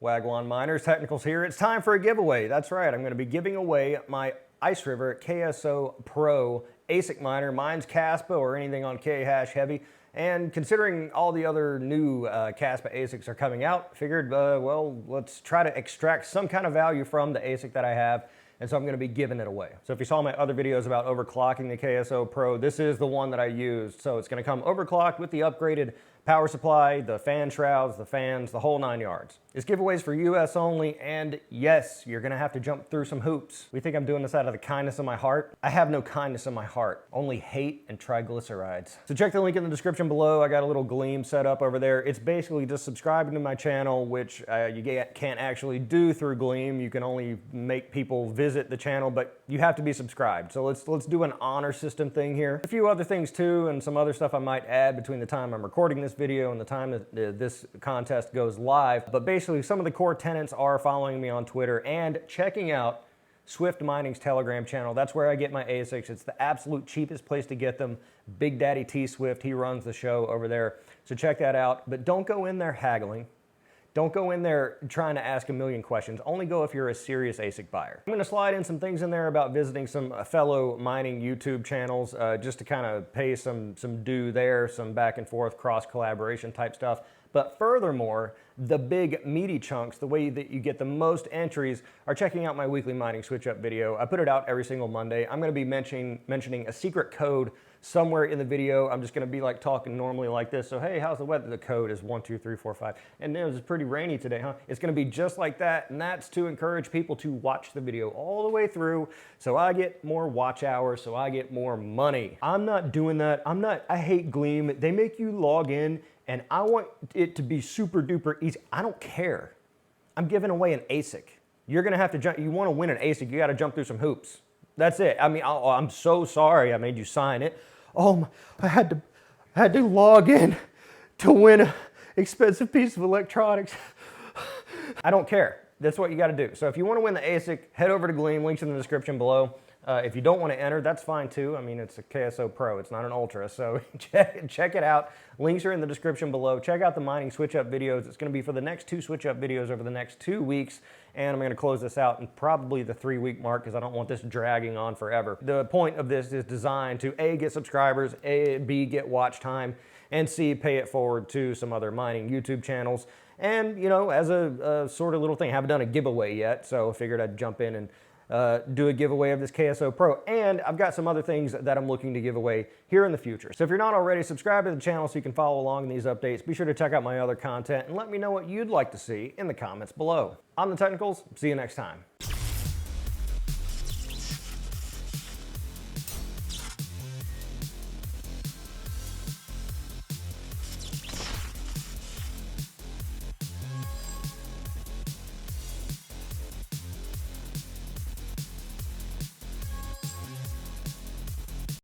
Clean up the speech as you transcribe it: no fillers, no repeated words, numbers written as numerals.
Wagwan miners, Technicals here. It's time for a giveaway. That's right, I'm going to be giving away my Ice River KS0 Pro ASIC miner. Mine's Caspa or anything on K-hash heavy. And considering all the other new Caspa ASICs are coming out, figured, well, let's try to extract some kind of value from the ASIC that I have. And so I'm going to be giving it away. So if you saw my other videos about overclocking the KS0 Pro, this is the one that I used. So it's going to come overclocked with the upgraded power supply, the fan shrouds, the fans, the whole 9 yards. This giveaway is for US only, and yes, you're gonna have to jump through some hoops. We think I'm doing this out of the kindness of my heart? I have no kindness in my heart, only hate and triglycerides. So check the link in the description below. I got a little Gleam set up over there. It's basically just subscribing to my channel, which you can't actually do through Gleam. You can only make people visit the channel, but you have to be subscribed. So let's do an honor system thing here. A few other things too, and some other stuff I might add between the time I'm recording this video and the time that this contest goes live. But basically, some of the core tenets are following me on Twitter and checking out Swift Mining's Telegram channel. That's where I get my ASICs. It's the absolute cheapest place to get them. Big Daddy T Swift, he runs the show over there. So check that out. But don't go in there haggling. Don't go in there trying to ask a million questions. Only go if you're a serious ASIC buyer. I'm gonna slide in some things in there about visiting some fellow mining YouTube channels just to kind of pay some due there, some back and forth cross collaboration type stuff. But furthermore, the big meaty chunks, the way that you get the most entries, are checking out my weekly mining switch up video. I put it out every single Monday. I'm gonna be mentioning a secret code somewhere in the video. I'm just gonna be like talking normally like this. So hey, how's the weather? The code is 1, 2, 3, 4, 5. And it was pretty rainy today, huh? It's gonna be just like that. And that's to encourage people to watch the video all the way through. So I get more watch hours, so I get more money. I'm not doing that. I hate Gleam. They make you log in and I want it to be super duper easy. I don't care. I'm giving away an ASIC. You're gonna have to jump, you wanna win an ASIC, you gotta jump through some hoops. That's it. I mean, I'm so sorry I made you sign it. Oh, I had to log in to win an expensive piece of electronics. I don't care. That's what you got to do. So if you want to win the ASIC, head over to Gleam. Links in the description below. If you don't want to enter, that's fine too. I mean, it's a KS0 Pro. It's not an Ultra. So check it out. Links are in the description below. Check out the mining switch up videos. It's going to be for the next 2 switch up videos over the next 2 weeks. And I'm going to close this out in probably the 3-week mark because I don't want this dragging on forever. The point of this is designed to A, get subscribers, B, get watch time, and C, pay it forward to some other mining YouTube channels. And, you know, as a sort of little thing, I haven't done a giveaway yet, so I figured I'd jump in and do a giveaway of this KS0 Pro. And I've got some other things that I'm looking to give away here in the future. So if you're not already, subscribe to the channel so you can follow along in these updates. Be sure to check out my other content and let me know what you'd like to see in the comments below. I'm The Technicals. See you next time.